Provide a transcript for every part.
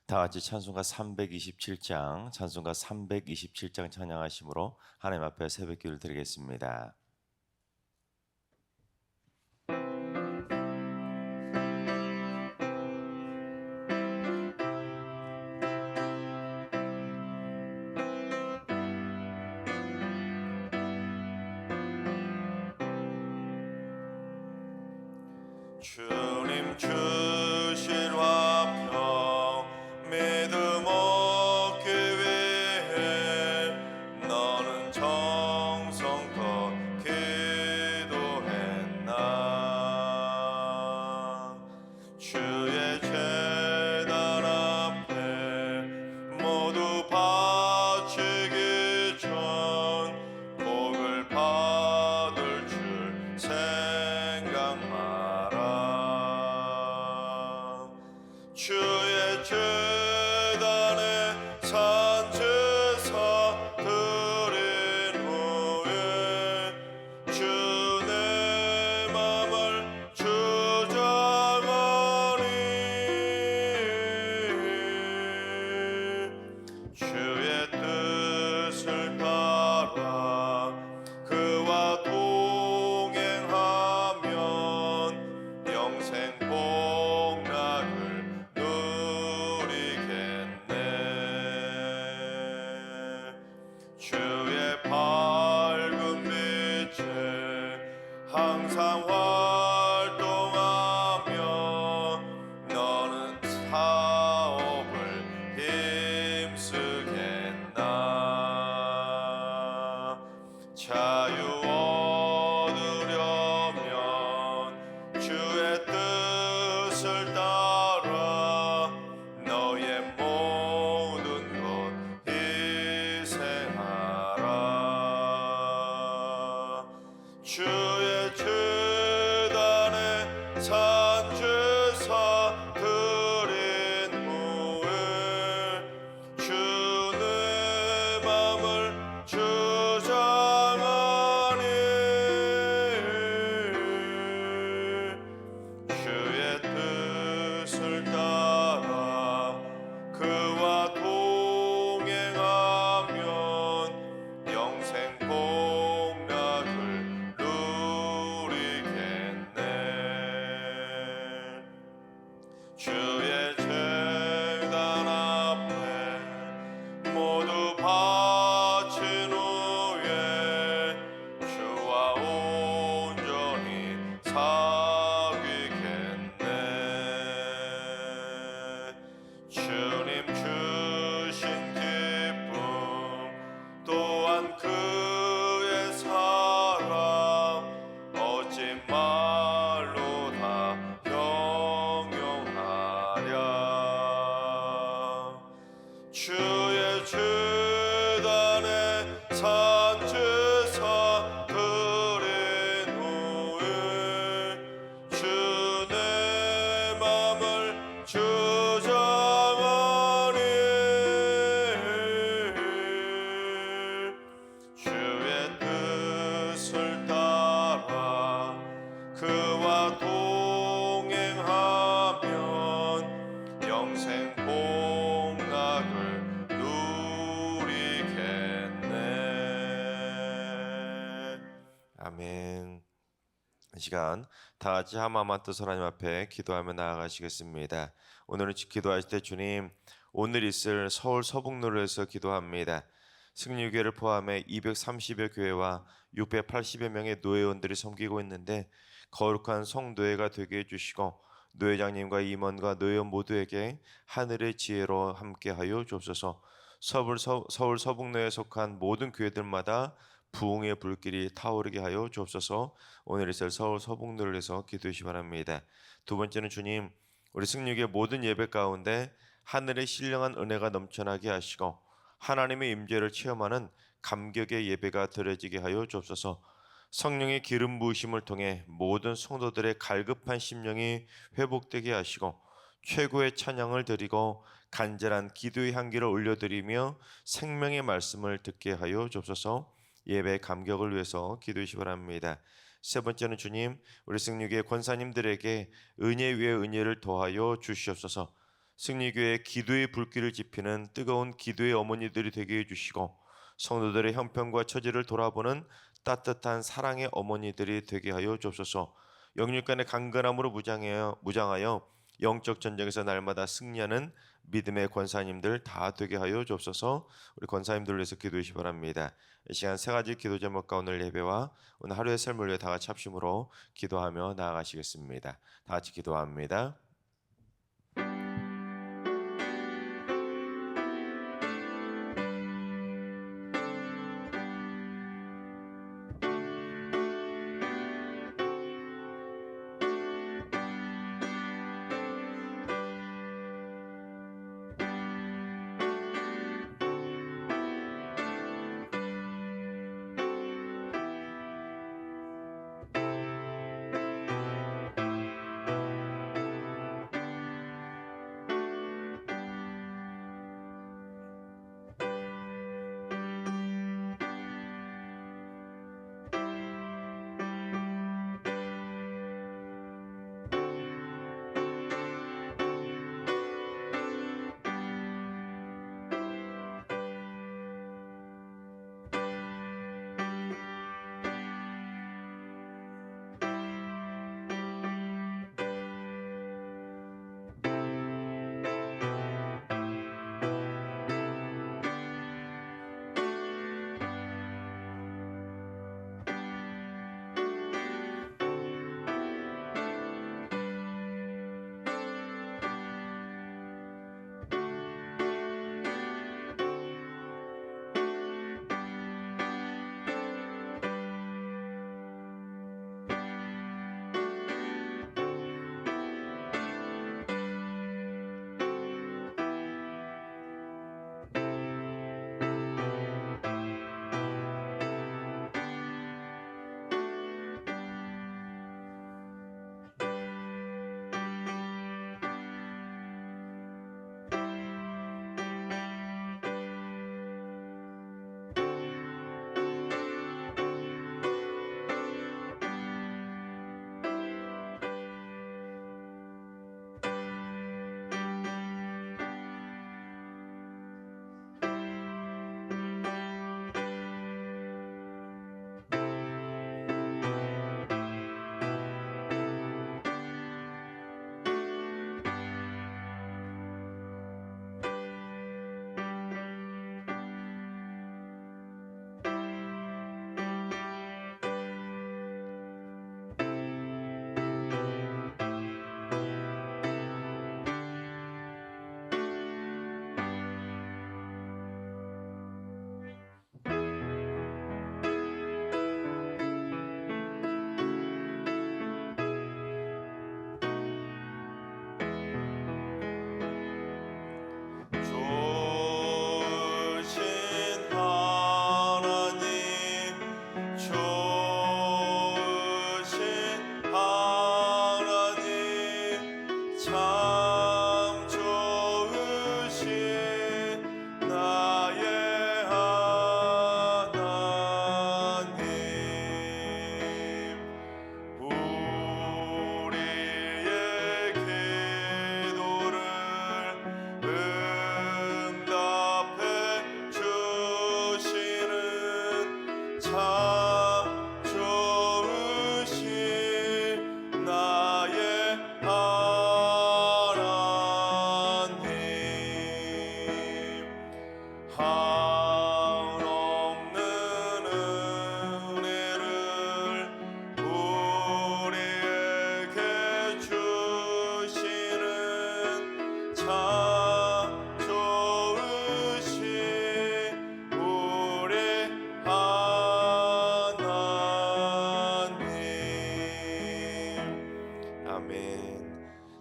다 같이 찬송가 327장, 찬송가 327장 찬양하심으로 하나님 앞에 새벽기도를 드리겠습니다. 주님 주신 화평 믿음 얻기 위해 너는 정성껏 기도했나. 주의 제단 앞에 모두 바치기 전 복을 받을 줄 생각 마라. 주의 제단에 산제사 드린 후에 주 내 맘을 주장하니 주의 뜻을 따라 그와 동행하면 영생 복락을 누리겠네. 주의 밝은 빛에 항상 활동하며 너는 사업을 힘쓰겠나. 자유 얻으려면 주의 뜻을 따라 너의 모든 것 희생하라. 주의 제단에 산제사 드린 후에 주 내 맘을 주장하니 주의 뜻을 따라 그와 동행하면 영생 복락을 누리겠네. 주의 제단 앞에 모두 바친 후에 주와 온전히 사귀겠네. 주님 주신 기쁨 또한 그의 사랑 어찌 말로 다 형용하랴. 주의 제단에 산제사 드린 후에 주 내 맘을 주장하니 주의 뜻을 따라 그와 동행하면 영생 복락을 누리겠네. 아멘. 이 시간 다 같이 한마음만 뜻 하나님 앞에 기도하며 나아가시겠습니다. 오늘은 기도하실 때 주님, 오늘 있을 서울 서북로에서 기도합니다. 승리교회를 포함해 230여 교회와 680여 명의 노회원들이 섬기고 있는데 거룩한 성노회가 되게 해주시고 노회장님과 임원과 노회원 모두에게 하늘의 지혜로 함께하여 주옵소서. 서울 서북로에 속한 모든 교회들마다 부흥의 불길이 타오르게 하여 주옵소서. 오늘 있을 서울 서북로를 위해서 기도해 주시기 바랍니다. 두 번째는 주님, 우리 승리교회 모든 예배 가운데 하늘의 신령한 은혜가 넘쳐나게 하시고 하나님의 임재를 체험하는 감격의 예배가 드려지게 하여 주옵소서. 성령의 기름 부으심을 통해 모든 성도들의 갈급한 심령이 회복되게 하시고 최고의 찬양을 드리고 간절한 기도의 향기를 올려드리며 생명의 말씀을 듣게 하여 주옵소서. 예배의 감격을 위해서 기도해 주시기 바랍니다. 세 번째는 주님, 우리 승리교회 권사님들에게 은혜 위에 은혜를 더하여 주시옵소서. 승리교회 기도의 불길을 지피는 뜨거운 기도의 어머니들이 되게 해주시고 성도들의 형편과 처지를 돌아보는 따뜻한 사랑의 어머니들이 되게 하여 주옵소서. 영육간의 강건함으로 무장하여 영적 전쟁에서 날마다 승리하는 믿음의 권사님들 다 되게 하여 주옵소서. 우리 권사님들을 위해서 기도해 주시 바랍니다. 이 시간 세 가지 기도 제목과 오늘 예배와 오늘 하루의 삶을 위해 다 같이 합심으로 기도하며 나아가시겠습니다. 다 같이 기도합니다.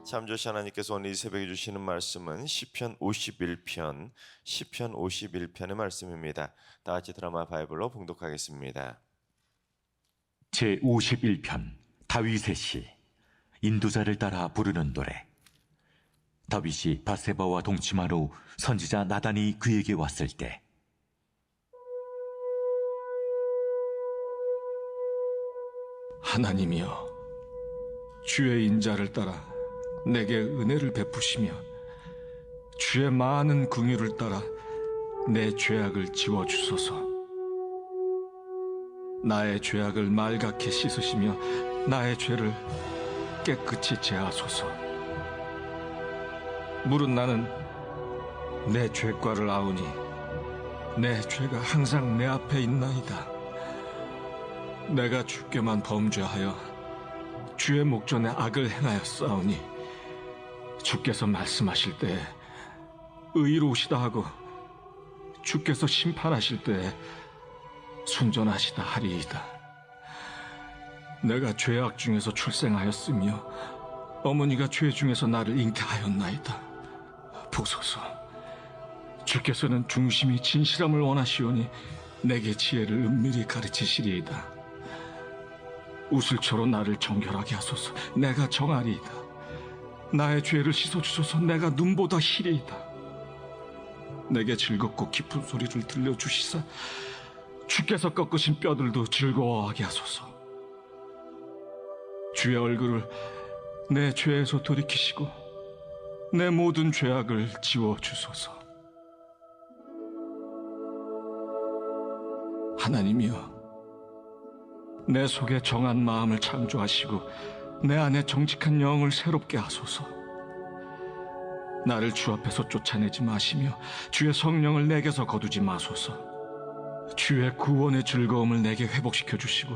참조시 하나님께서 오늘 이 새벽에 주시는 말씀은 시편 51편의 말씀입니다. 다 같이 드라마 바이블로 봉독하겠습니다. 제 51편 다윗의 시. 인도자를 따라 부르는 노래. 다윗이 바세바와 동침한 후 선지자 나단이 그에게 왔을 때, 하나님이여, 주의 인자를 따라 내게 은혜를 베푸시며 주의 많은 긍휼을 따라 내 죄악을 지워주소서. 나의 죄악을 말갛게 씻으시며 나의 죄를 깨끗이 제하소서. 물은 나는 내 죄과를 아우니 내 죄가 항상 내 앞에 있나이다. 내가 주께만 범죄하여 주의 목전에 악을 행하였사오니 주께서 말씀하실 때에 의로우시다 하고 주께서 심판하실 때에 순전하시다 하리이다. 내가 죄악 중에서 출생하였으며 어머니가 죄 중에서 나를 잉태하였나이다. 보소서, 주께서는 중심이 진실함을 원하시오니 내게 지혜를 은밀히 가르치시리이다. 우슬초로 나를 정결하게 하소서. 내가 정하리이다. 나의 죄를 씻어주소서. 내가 눈보다 희리이다. 내게 즐겁고 깊은 소리를 들려주시사 주께서 꺾으신 뼈들도 즐거워하게 하소서. 주의 얼굴을 내 죄에서 돌이키시고 내 모든 죄악을 지워주소서. 하나님이여, 내 속에 정한 마음을 창조하시고 내 안에 정직한 영을 새롭게 하소서. 나를 주 앞에서 쫓아내지 마시며 주의 성령을 내게서 거두지 마소서. 주의 구원의 즐거움을 내게 회복시켜 주시고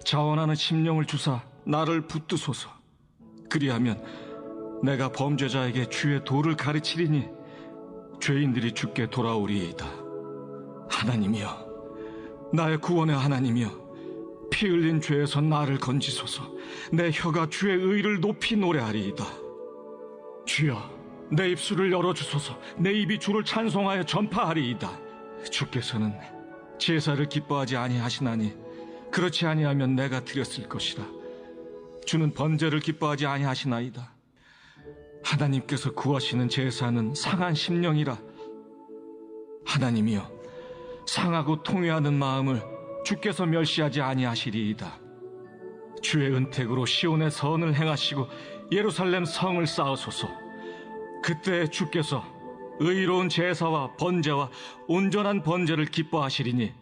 자원하는 심령을 주사 나를 붙드소서. 그리하면 내가 범죄자에게 주의 도를 가르치리니 죄인들이 주께 돌아오리이다. 하나님이여, 나의 구원의 하나님이여, 피 흘린 죄에서 나를 건지소서. 내 혀가 주의 의를 높이 노래하리이다. 주여, 내 입술을 열어주소서. 내 입이 주를 찬송하여 전파하리이다. 주께서는 제사를 기뻐하지 아니하시나니 그렇지 아니하면 내가 드렸을 것이라. 주는 번제를 기뻐하지 아니하시나이다. 하나님께서 구하시는 제사는 상한 심령이라. 하나님이여, 상하고 통회하는 마음을 주께서 멸시하지 아니하시리이다. 주의 은택으로 시온의 선을 행하시고 예루살렘 성을 쌓으소서. 그때 주께서 의로운 제사와 번제와 온전한 번제를 기뻐하시리니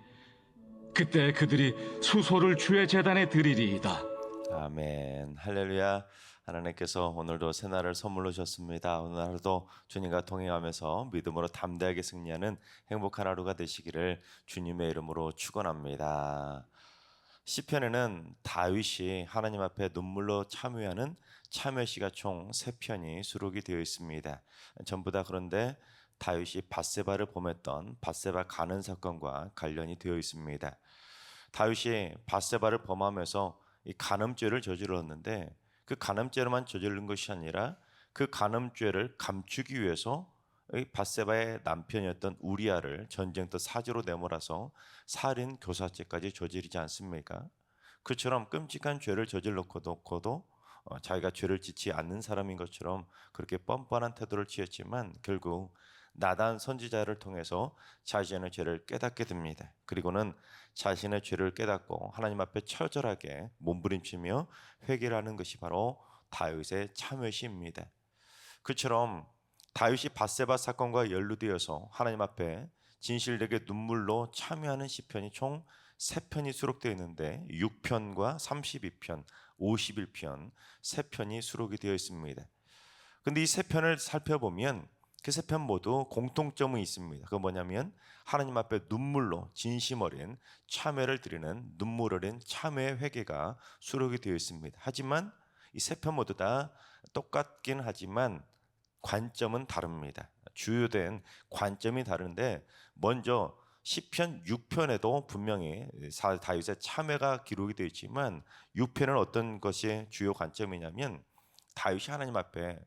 그때 그들이 수소를 주의 제단에 드리리이다. 아멘. 할렐루야. 하나님께서 오늘도 새날을 선물로 주셨습니다. 오늘 하루도 주님과 동행하면서 믿음으로 담대하게 승리하는 행복한 하루가 되시기를 주님의 이름으로 축원합니다. 시편에는 다윗이 하나님 앞에 눈물로 참회하는 참회시가 총 3편이 수록이 되어 있습니다. 전부 다 그런데 다윗이 밧세바를 범했던 밧세바 간음 사건과 관련이 되어 있습니다. 다윗이 밧세바를 범하면서 이 간음죄를 저질렀는데 그 간음죄로만 저지른 것이 아니라 그 간음죄를 감추기 위해서 밧세바의 남편이었던 우리아를 전쟁터 사지로 내몰아서 살인 교사죄까지 저지르지 않습니까? 그처럼 끔찍한 죄를 저질렀고도 자기가 죄를 짓지 않는 사람인 것처럼 그렇게 뻔뻔한 태도를 취했지만 결국 나단 선지자를 통해서 자신의 죄를 깨닫게 됩니다. 그리고는 자신의 죄를 깨닫고 하나님 앞에 처절하게 몸부림치며 회개를 하는 것이 바로 다윗의 참회시입니다. 그처럼 다윗이 밧세바 사건과 연루되어서 하나님 앞에 진실되게 눈물로 참회하는 시편이 총 3편이 수록되어 있는데 6편과 32편, 51편 3편이 수록이 되어 있습니다. 근데 이 3편을 살펴보면 그 3편 모두 공통점이 있습니다. 그건 뭐냐면 하나님 앞에 눈물로 진심 어린 참회를 드리는 눈물 어린 참회의 회개가 수록이 되어 있습니다. 하지만 이 3편 모두 다 똑같긴 하지만 관점은 다릅니다. 주요된 관점이 다른데 먼저 시편 6편에도 분명히 다윗의 참회가 기록이 되어 있지만 6편은 어떤 것이 주요 관점이냐면 다윗이 하나님 앞에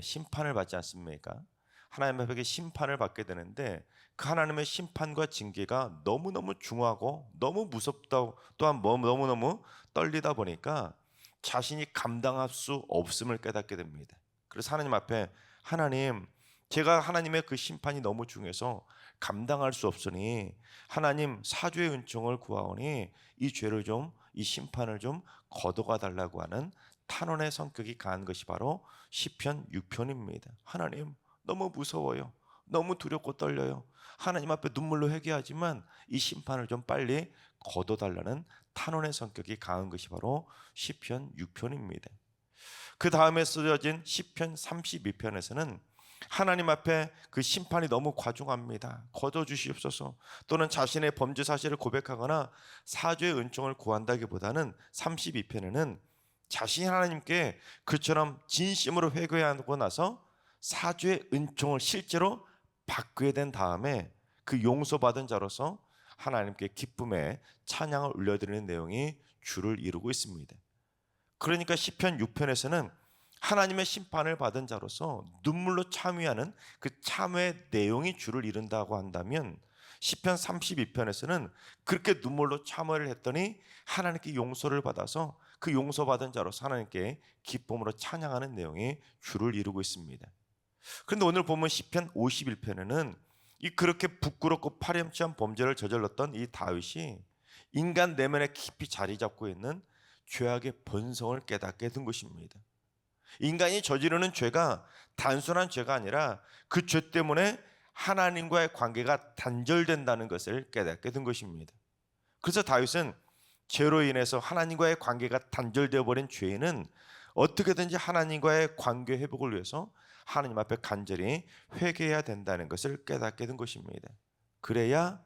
심판을 받지 않습니까? 하나님 앞에 심판을 받게 되는데 그 하나님의 심판과 징계가 너무너무 중하고 너무 무섭다 또한 너무너무 떨리다 보니까 자신이 감당할 수 없음을 깨닫게 됩니다. 그래서 하나님 앞에 하나님, 제가 하나님의 그 심판이 너무 중해서 감당할 수 없으니 하나님 사죄의 은총을 구하오니 이 죄를 좀, 이 심판을 좀 거둬가 달라고 하는 탄원의 성격이 강한 것이 바로 시편 6편입니다. 하나님, 너무 무서워요. 너무 두렵고 떨려요. 하나님 앞에 눈물로 회개하지만 이 심판을 좀 빨리 거둬달라는 탄원의 성격이 강한 것이 바로 시편 6편입니다. 그 다음에 쓰여진 시편 32편에서는 하나님 앞에 그 심판이 너무 과중합니다. 거둬주시옵소서. 또는 자신의 범죄 사실을 고백하거나 사죄의 은총을 구한다기보다는 32편에는 자신이 하나님께 그처럼 진심으로 회개하고 나서 사죄의 은총을 실제로 받게 된 다음에 그 용서받은 자로서 하나님께 기쁨의 찬양을 올려드리는 내용이 주를 이루고 있습니다. 그러니까 시편 6편에서는 하나님의 심판을 받은 자로서 눈물로 참회하는 그 참회의 내용이 주를 이룬다고 한다면 시편 32편에서는 그렇게 눈물로 참회를 했더니 하나님께 용서를 받아서 그 용서받은 자로서 하나님께 기쁨으로 찬양하는 내용이 주를 이루고 있습니다. 그런데 오늘 보면 시편 51편에는 이 그렇게 부끄럽고 파렴치한 범죄를 저질렀던 이 다윗이 인간 내면에 깊이 자리 잡고 있는 죄악의 본성을 깨닫게 된 것입니다. 인간이 저지르는 죄가 단순한 죄가 아니라 그 죄 때문에 하나님과의 관계가 단절된다는 것을 깨닫게 된 것입니다. 그래서 다윗은 죄로 인해서 하나님과의 관계가 단절되어 버린 죄인은 어떻게든지 하나님과의 관계 회복을 위해서 하나님 앞에 간절히 회개해야 된다는 것을 깨닫게 된 것입니다. 그래야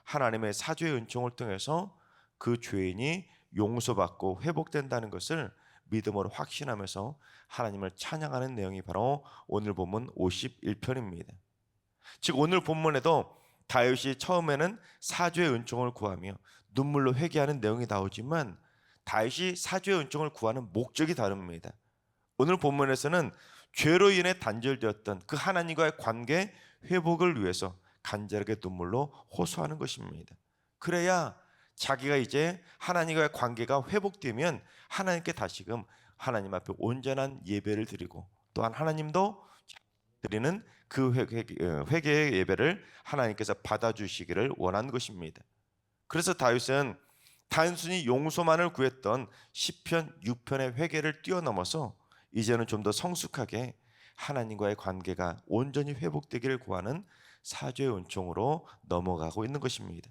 하나님의 사죄의 은총을 통해서 그 죄인이 용서받고 회복된다는 것을 믿음으로 확신하면서 하나님을 찬양하는 내용이 바로 오늘 본문 51편입니다. 즉 오늘 본문에도 다윗이 처음에는 사죄의 은총을 구하며 눈물로 회개하는 내용이 나오지만 다윗이 사죄의 은총을 구하는 목적이 다릅니다. 오늘 본문에서는 죄로 인해 단절되었던 그 하나님과의 관계 회복을 위해서 간절하게 눈물로 호소하는 것입니다. 그래야 자기가 이제 하나님과의 관계가 회복되면 하나님께 다시금 하나님 앞에 온전한 예배를 드리고 또한 하나님도 드리는 그 회개의 예배를 하나님께서 받아주시기를 원한 것입니다. 그래서 다윗은 단순히 용서만을 구했던 시편 6편의 회개를 뛰어넘어서 이제는 좀 더 성숙하게 하나님과의 관계가 온전히 회복되기를 구하는 사죄의 은총으로 넘어가고 있는 것입니다.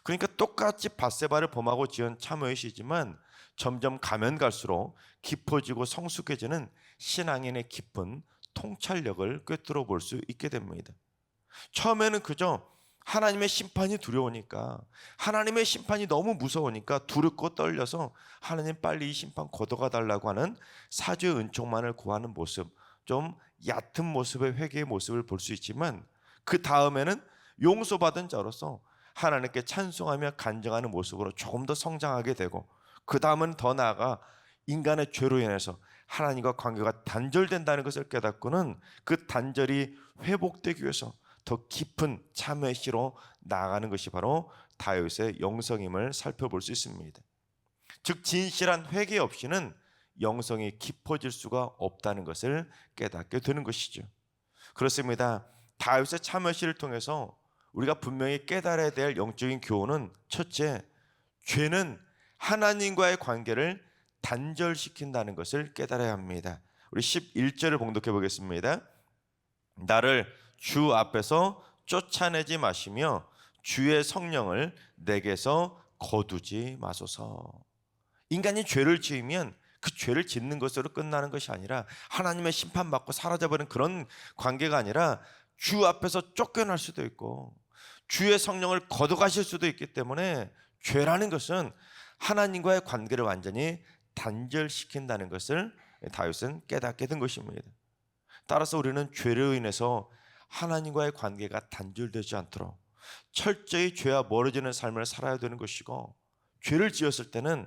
그러니까 똑같이 밧세바를 범하고 지은 참회의 시지만 점점 가면 갈수록 깊어지고 성숙해지는 신앙인의 깊은 통찰력을 꿰뚫어 볼 수 있게 됩니다. 처음에는 그저 하나님의 심판이 두려우니까, 하나님의 심판이 너무 무서우니까 두렵고 떨려서 하나님 빨리 이 심판 걷어가 달라고 하는 사죄의 은총만을 구하는 모습, 좀 얕은 모습의 회개의 모습을 볼 수 있지만 그 다음에는 용서받은 자로서 하나님께 찬송하며 간증하는 모습으로 조금 더 성장하게 되고, 그 다음은 더 나아가 인간의 죄로 인해서 하나님과 관계가 단절된다는 것을 깨닫고는 그 단절이 회복되기 위해서 더 깊은 참회의 시로 나아가는 것이 바로 다윗의 영성임을 살펴볼 수 있습니다. 즉 진실한 회개 없이는 영성이 깊어질 수가 없다는 것을 깨닫게 되는 것이죠. 그렇습니다. 다윗의 참회의 시를 통해서 우리가 분명히 깨달아야 될 영적인 교훈은, 첫째, 죄는 하나님과의 관계를 단절시킨다는 것을 깨달아야 합니다. 우리 11절을 봉독해 보겠습니다. 나를 주 앞에서 쫓아내지 마시며 주의 성령을 내게서 거두지 마소서. 인간이 죄를 지으면 그 죄를 짓는 것으로 끝나는 것이 아니라 하나님의 심판받고 사라져버린 그런 관계가 아니라 주 앞에서 쫓겨날 수도 있고 주의 성령을 거둬가실 수도 있기 때문에 죄라는 것은 하나님과의 관계를 완전히 단절시킨다는 것을 다윗은 깨닫게 된 것입니다. 따라서 우리는 죄로 인해서 하나님과의 관계가 단절되지 않도록 철저히 죄와 멀어지는 삶을 살아야 되는 것이고, 죄를 지었을 때는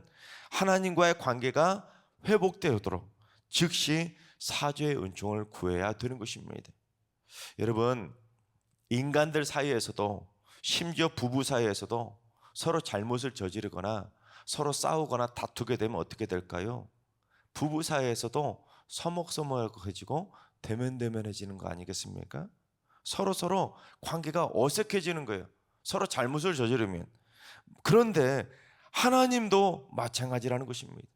하나님과의 관계가 회복되도록 즉시 사죄의 은총을 구해야 되는 것입니다. 여러분, 인간들 사이에서도, 심지어 부부 사이에서도 서로 잘못을 저지르거나 서로 싸우거나 다투게 되면 어떻게 될까요? 부부 사이에서도 서먹서먹해지고 대면대면해지는 거 아니겠습니까? 서로 관계가 어색해지는 거예요. 서로 잘못을 저지르면. 그런데 하나님도 마찬가지라는 것입니다.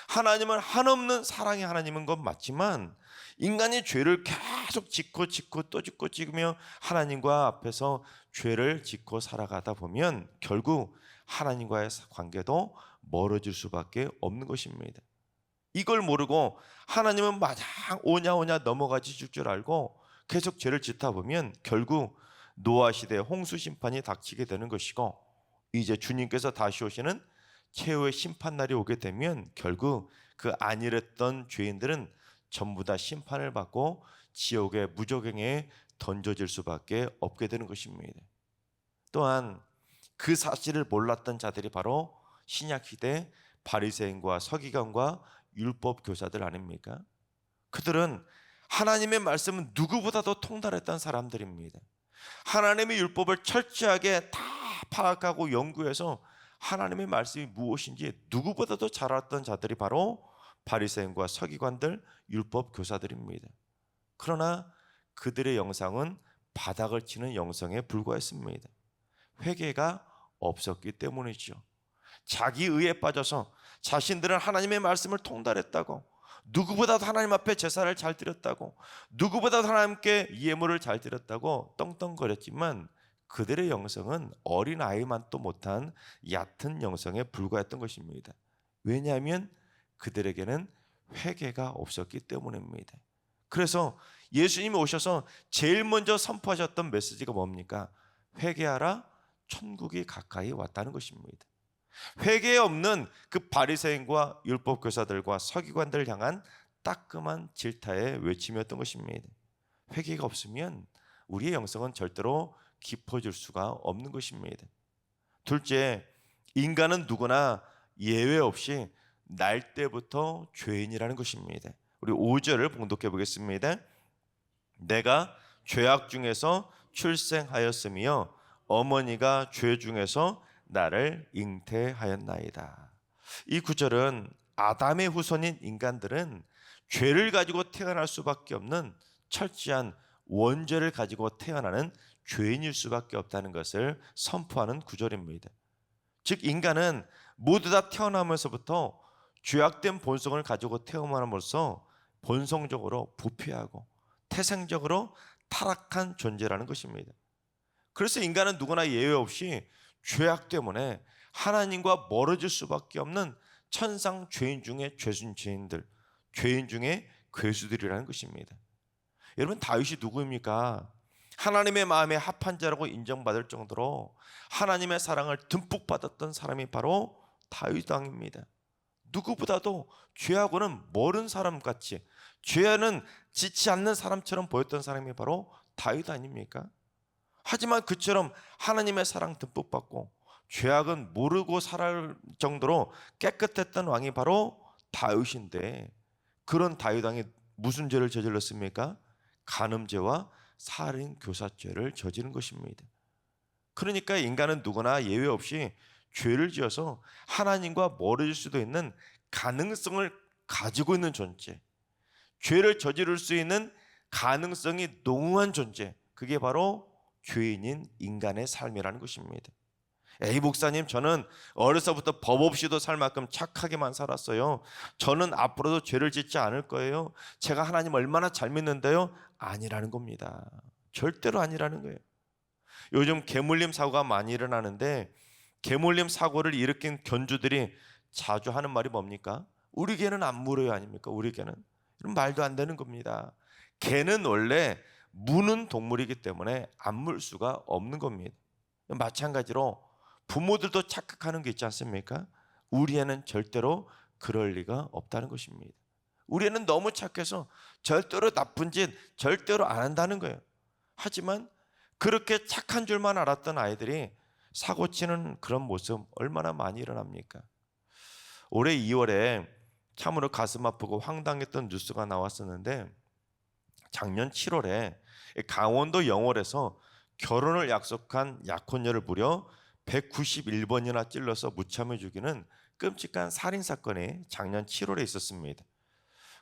하나님은 한없는 사랑의 하나님인 건 맞지만 인간이 죄를 계속 짓고 또 짓고 찍으며 하나님과 앞에서 죄를 짓고 살아가다 보면 결국 하나님과의 관계도 멀어질 수밖에 없는 것입니다. 이걸 모르고 하나님은 마냥 오냐 넘어가지 줄 알고 계속 죄를 짓다 보면 결국 노아 시대 홍수 심판이 닥치게 되는 것이고, 이제 주님께서 다시 오시는 최후의 심판 날이 오게 되면 결국 그 안일했던 죄인들은 전부 다 심판을 받고 지옥의 무저갱에 던져질 수밖에 없게 되는 것입니다. 또한 그 사실을 몰랐던 자들이 바로 신약 시대 바리새인과 서기관과 율법 교사들 아닙니까? 그들은 하나님의 말씀은 누구보다도 통달했던 사람들입니다. 하나님의 율법을 철저하게 다 파악하고 연구해서 하나님의 말씀이 무엇인지 누구보다도 잘 알았던 자들이 바로 바리새인과 서기관들, 율법 교사들입니다. 그러나 그들의 영상은 바닥을 치는 영성에 불과했습니다. 회개가 없었기 때문이죠. 자기 의에 빠져서 자신들은 하나님의 말씀을 통달했다고, 누구보다도 하나님 앞에 제사를 잘 드렸다고, 누구보다도 하나님께 예물을 잘 드렸다고 떵떵거렸지만 그들의 영성은 어린 아이만도 못한 얕은 영성에 불과했던 것입니다. 왜냐하면 그들에게는 회개가 없었기 때문입니다. 그래서 예수님이 오셔서 제일 먼저 선포하셨던 메시지가 뭡니까? 회개하라, 천국이 가까이 왔다는 것입니다. 회개 없는 그 바리새인과 율법 교사들과 서기관들을 향한 따끔한 질타의 외침이었던 것입니다. 회개가 없으면 우리의 영성은 절대로 깊어질 수가 없는 것입니다. 둘째, 인간은 누구나 예외 없이 날 때부터 죄인이라는 것입니다. 우리 5절을 봉독해 보겠습니다. 내가 죄악 중에서 출생하였으며 어머니가 죄 중에서 나를 잉태하였나이다. 이 구절은 아담의 후손인 인간들은 죄를 가지고 태어날 수밖에 없는 철저한 원죄를 가지고 태어나는 죄인일 수밖에 없다는 것을 선포하는 구절입니다. 즉 인간은 모두 다 태어나면서부터 죄악된 본성을 가지고 태어남으로써 본성적으로 부패하고 태생적으로 타락한 존재라는 것입니다. 그래서 인간은 누구나 예외 없이 죄악 때문에 하나님과 멀어질 수밖에 없는 천상 죄인 중에 죄순 죄인들, 죄인 중에 괴수들이라는 것입니다. 여러분, 다윗이 누구입니까? 하나님의 마음에 합한 자라고 인정받을 정도로 하나님의 사랑을 듬뿍 받았던 사람이 바로 다윗 왕입니다. 누구보다도 죄하고는 멀은 사람같이, 죄는 지치 않는 사람처럼 보였던 사람이 바로 다윗 아닙니까? 하지만 그처럼 하나님의 사랑 듬뿍 받고 죄악은 모르고 살아갈 정도로 깨끗했던 왕이 바로 다윗인데, 그런 다윗 왕이 무슨 죄를 저질렀습니까? 간음죄와 살인 교사죄를 저지른 것입니다. 그러니까 인간은 누구나 예외 없이 죄를 지어서 하나님과 멀어질 수도 있는 가능성을 가지고 있는 존재, 죄를 저지를 수 있는 가능성이 농후한 존재, 그게 바로 죄인인 인간의 삶이라는 것입니다. 에이 목사님, 저는 어려서부터 법 없이도 살 만큼 착하게만 살았어요. 저는 앞으로도 죄를 짓지 않을 거예요. 제가 하나님 얼마나 잘 믿는데요? 아니라는 겁니다. 절대로 아니라는 거예요. 요즘 개물림 사고가 많이 일어나는데 개물림 사고를 일으킨 견주들이 자주 하는 말이 뭡니까? 우리 개는 안 물어요 아닙니까? 우리 개는. 이런 말도 안 되는 겁니다. 개는 원래 무는 동물이기 때문에 안 물 수가 없는 겁니다. 마찬가지로 부모들도 착각하는 게 있지 않습니까? 우리 애는 절대로 그럴 리가 없다는 것입니다. 우리 애는 너무 착해서 절대로 나쁜 짓 절대로 안 한다는 거예요. 하지만 그렇게 착한 줄만 알았던 아이들이 사고치는 그런 모습 얼마나 많이 일어납니까? 올해 2월에 참으로 가슴 아프고 황당했던 뉴스가 나왔었는데, 작년 7월에 강원도 영월에서 결혼을 약속한 약혼녀를 무려 191번이나 찔러서 무참히 죽이는 끔찍한 살인사건이 작년 7월에 있었습니다.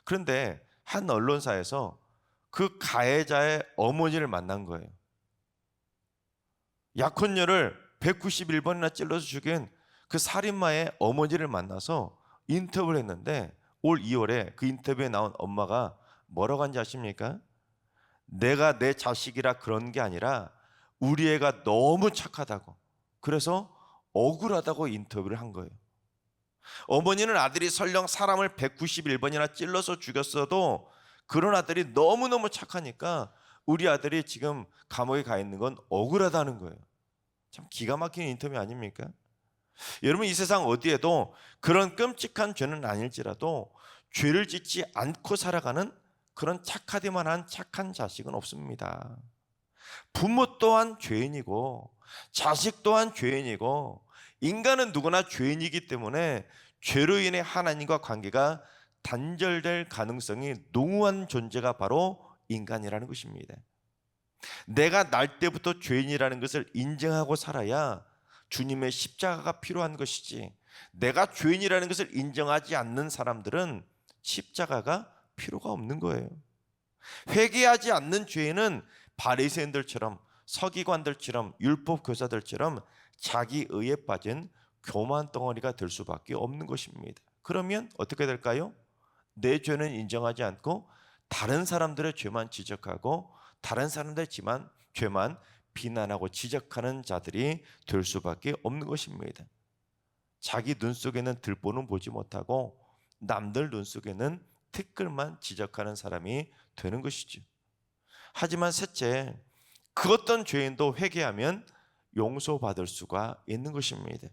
그런데 한 언론사에서 그 가해자의 어머니를 만난 거예요. 약혼녀를 191번이나 찔러서 죽인 그 살인마의 어머니를 만나서 인터뷰를 했는데, 올 2월에 그 인터뷰에 나온 엄마가 뭐라고 한지 아십니까? 내가 내 자식이라 그런 게 아니라 우리 애가 너무 착하다고, 그래서 억울하다고 인터뷰를 한 거예요. 어머니는 아들이 설령 사람을 191번이나 찔러서 죽였어도 그런 아들이 너무너무 착하니까 우리 아들이 지금 감옥에 가 있는 건 억울하다는 거예요. 참 기가 막힌 인터뷰 아닙니까? 여러분, 이 세상 어디에도 그런 끔찍한 죄는 아닐지라도 죄를 짓지 않고 살아가는 그런 착하디만 한 착한 자식은 없습니다. 부모 또한 죄인이고 자식 또한 죄인이고 인간은 누구나 죄인이기 때문에 죄로 인해 하나님과 관계가 단절될 가능성이 농후한 존재가 바로 인간이라는 것입니다. 내가 날 때부터 죄인이라는 것을 인정하고 살아야 주님의 십자가가 필요한 것이지, 내가 죄인이라는 것을 인정하지 않는 사람들은 십자가가 필요가 없는 거예요. 회개하지 않는 죄인은 바리새인들처럼, 서기관들처럼, 율법 교사들처럼 자기 의에 빠진 교만 덩어리가 될 수밖에 없는 것입니다. 그러면 어떻게 될까요? 내 죄는 인정하지 않고 다른 사람들의 죄만 지적하고 다른 사람들의 죄만 비난하고 지적하는 자들이 될 수밖에 없는 것입니다. 자기 눈 속에는 들보는 보지 못하고 남들 눈 속에는 티끌만 지적하는 사람이 되는 것이죠. 하지만 셋째, 그 어떤 죄인도 회개하면 용서받을 수가 있는 것입니다.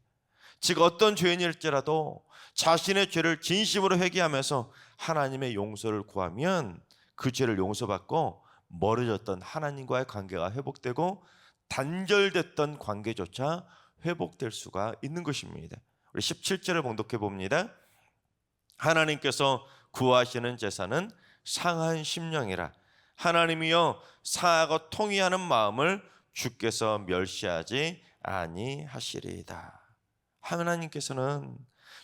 즉 어떤 죄인일지라도 자신의 죄를 진심으로 회개하면서 하나님의 용서를 구하면 그 죄를 용서받고 멀어졌던 하나님과의 관계가 회복되고 단절됐던 관계조차 회복될 수가 있는 것입니다. 우리 17절을 봉독해 봅니다. 하나님께서 구하시는 제사는 상한 심령이라. 하나님이여 사하고 통회하는 마음을 주께서 멸시하지 아니하시리이다. 하나님께서는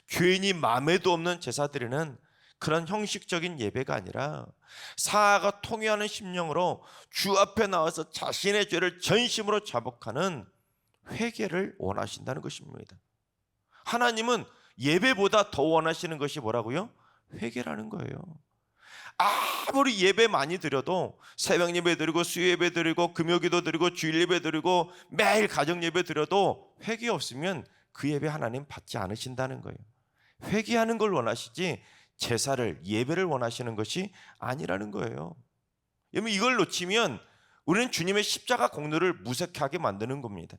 죄인이 마음에도 없는 제사 드리는 그런 형식적인 예배가 아니라 사하가 통회하는 심령으로 주 앞에 나와서 자신의 죄를 전심으로 자복하는 회개를 원하신다는 것입니다. 하나님은 예배보다 더 원하시는 것이 뭐라고요? 회개라는 거예요. 아무리 예배 많이 드려도 새벽 예배 드리고 수요 예배 드리고 금요기도 드리고 주일 예배 드리고 매일 가정 예배 드려도 회개 없으면 그 예배 하나님 받지 않으신다는 거예요. 회개하는 걸 원하시지 제사를, 예배를 원하시는 것이 아니라는 거예요. 여러분, 이걸 놓치면 우리는 주님의 십자가 공로를 무색하게 만드는 겁니다.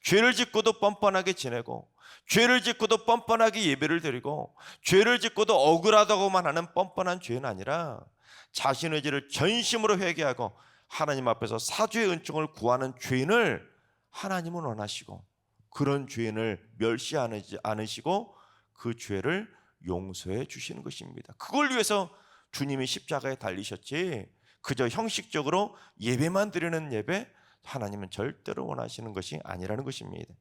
죄를 짓고도 뻔뻔하게 지내고 죄를 짓고도 뻔뻔하게 예배를 드리고 죄를 짓고도 억울하다고만 하는 뻔뻔한 죄는 아니라 자신의 죄를 전심으로 회개하고 하나님 앞에서 사죄의 은총을 구하는 죄인을 하나님은 원하시고 그런 죄인을 멸시하지 않으시고 그 죄를 용서해 주시는 것입니다. 그걸 위해서 주님이 십자가에 달리셨지 그저 형식적으로 예배만 드리는 예배, 하나님은 절대로 원하시는 것이 아니라는 것입니다.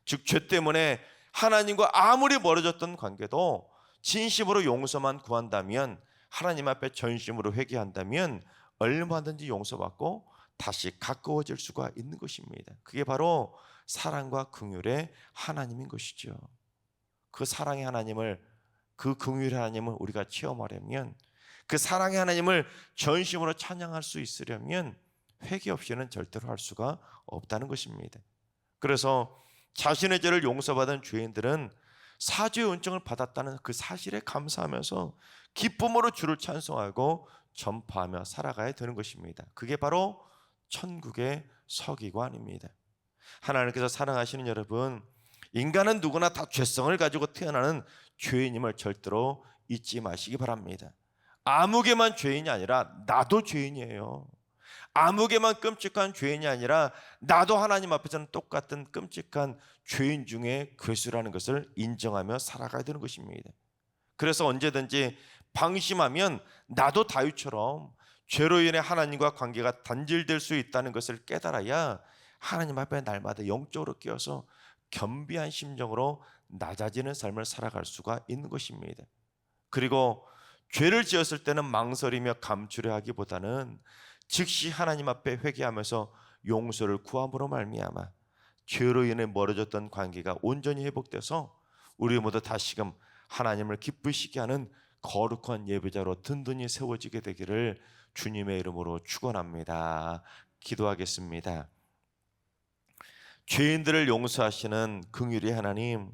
즉 죄 때문에 하나님과 아무리 멀어졌던 관계도 진심으로 용서만 구한다면, 하나님 앞에 전심으로 회개한다면 얼마든지 용서받고 다시 가까워질 수가 있는 것입니다. 그게 바로 사랑과 긍휼의 하나님인 것이죠. 그 사랑의 하나님을, 그 긍휼의 하나님을 우리가 체험하려면, 그 사랑의 하나님을 전심으로 찬양할 수 있으려면 회개 없이는 절대로 할 수가 없다는 것입니다. 그래서 자신의 죄를 용서받은 죄인들은 사죄의 은총을 받았다는 그 사실에 감사하면서 기쁨으로 주를 찬송하고 전파하며 살아가야 되는 것입니다. 그게 바로 천국의 서기관입니다. 하나님께서 사랑하시는 여러분, 인간은 누구나 다 죄성을 가지고 태어나는 죄인임을 절대로 잊지 마시기 바랍니다. 아무개만 죄인이 아니라 나도 죄인이에요. 아무개만 끔찍한 죄인이 아니라 나도 하나님 앞에서는 똑같은 끔찍한 죄인 중에 괴수라는 것을 인정하며 살아가야 되는 것입니다. 그래서 언제든지 방심하면 나도 다윗처럼 죄로 인해 하나님과 관계가 단절될 수 있다는 것을 깨달아야 하나님 앞에 날마다 영적으로 깨어서 겸비한 심정으로 낮아지는 삶을 살아갈 수가 있는 것입니다. 그리고 죄를 지었을 때는 망설이며 감추려 하기보다는 즉시 하나님 앞에 회개하면서 용서를 구함으로 말미암아 죄로 인해 멀어졌던 관계가 온전히 회복돼서 우리 모두 다시금 하나님을 기쁘시게 하는 거룩한 예배자로 든든히 세워지게 되기를 주님의 이름으로 축원합니다. 기도하겠습니다. 죄인들을 용서하시는 긍휼의 하나님,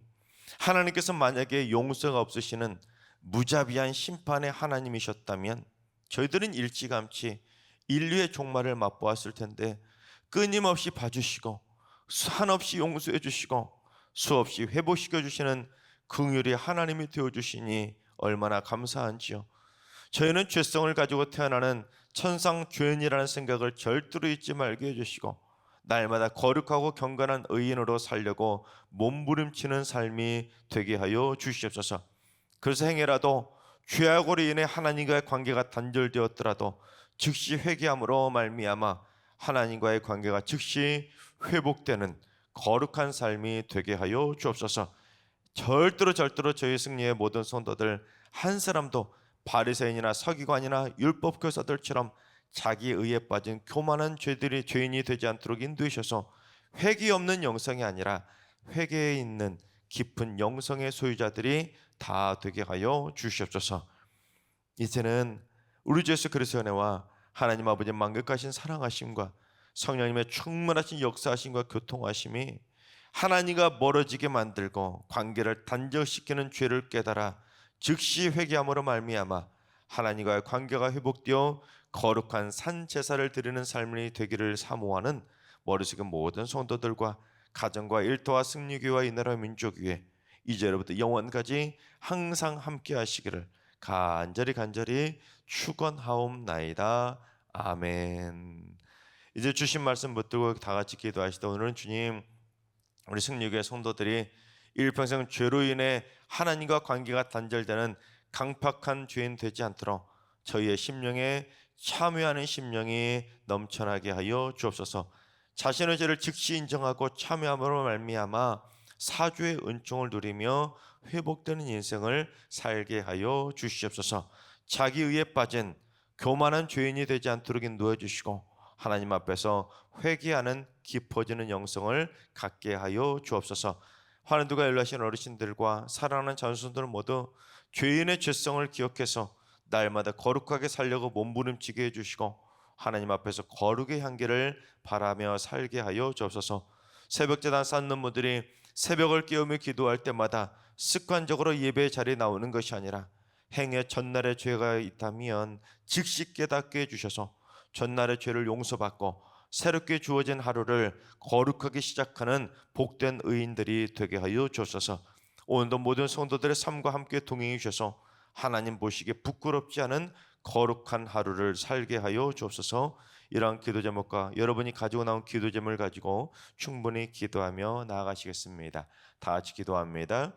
하나님께서 만약에 용서가 없으시는 무자비한 심판의 하나님이셨다면 저희들은 일찌감치 인류의 종말을 맛보았을 텐데 끊임없이 봐주시고 한없이 용서해 주시고 수없이 회복시켜 주시는 긍휼의 하나님이 되어주시니 얼마나 감사한지요. 저희는 죄성을 가지고 태어나는 천상죄인이라는 생각을 절대로 잊지 말게 해주시고 날마다 거룩하고 경건한 의인으로 살려고 몸부림치는 삶이 되게 하여 주시옵소서. 그래서 행여라도 죄악으로 인해 하나님과의 관계가 단절되었더라도 즉시 회개함으로 말미암아 하나님과의 관계가 즉시 회복되는 거룩한 삶이 되게 하여 주옵소서. 절대로 저희 승리의 모든 성도들 한 사람도 바리새인이나 서기관이나 율법 교사들처럼 자기 의에 빠진 교만한 죄인이 되지 않도록 인도하셔서 회개 없는 영성이 아니라 회개에 있는 깊은 영성의 소유자들이 다 되게 하여 주시옵소서. 이제는 우리 주 예수 그리스도의 은혜와 하나님 아버지 만극하신 사랑하심과 성령님의 충만하신 역사하심과 교통하심이 하나님과 멀어지게 만들고 관계를 단절시키는 죄를 깨달아 즉시 회개함으로 말미암아 하나님과의 관계가 회복되어 거룩한 산 제사를 드리는 삶이 되기를 사모하는 머리숙인 모든 성도들과 가정과 일터와 승리교회와 이 나라 민족위에 이제로부터 영원까지 항상 함께 하시기를 간절히 축원하옵나이다. 아멘. 이제 주신 말씀 붙들고 다 같이 기도하시다. 오늘은 주님, 우리 승리교회 성도들이 일평생 죄로 인해 하나님과 관계가 단절되는 강팍한 죄인 되지 않도록 저희의 심령에 참여하는 심령이 넘쳐나게 하여 주옵소서. 자신의 죄를 즉시 인정하고 참여함으로 말미암아 사주의 은총을 누리며 회복되는 인생을 살게 하여 주시옵소서. 자기 의에 빠진 교만한 죄인이 되지 않도록 인도해 주시고 하나님 앞에서 회개하는 깊어지는 영성을 갖게 하여 주옵소서. 환원두가 연락하신 어르신들과 사랑하는 자손들 모두 죄인의 죄성을 기억해서 날마다 거룩하게 살려고 몸부림치게 해주시고 하나님 앞에서 거룩의 향기를 바라며 살게 하여 주옵소서. 새벽제단 쌓는 분들이 새벽을 깨우며 기도할 때마다 습관적으로 예배 자리에 나오는 것이 아니라 행여 전날의 죄가 있다면 즉시 깨닫게 해주셔서 전날의 죄를 용서받고 새롭게 주어진 하루를 거룩하게 시작하는 복된 의인들이 되게 하여 주옵소서. 오늘도 모든 성도들의 삶과 함께 동행해 주셔서 하나님 보시기에 부끄럽지 않은 거룩한 하루를 살게 하여 주옵소서. 이러한 기도 제목과 여러분이 가지고 나온 기도 제목을 가지고 충분히 기도하며 나아가시겠습니다. 다 같이 기도합니다.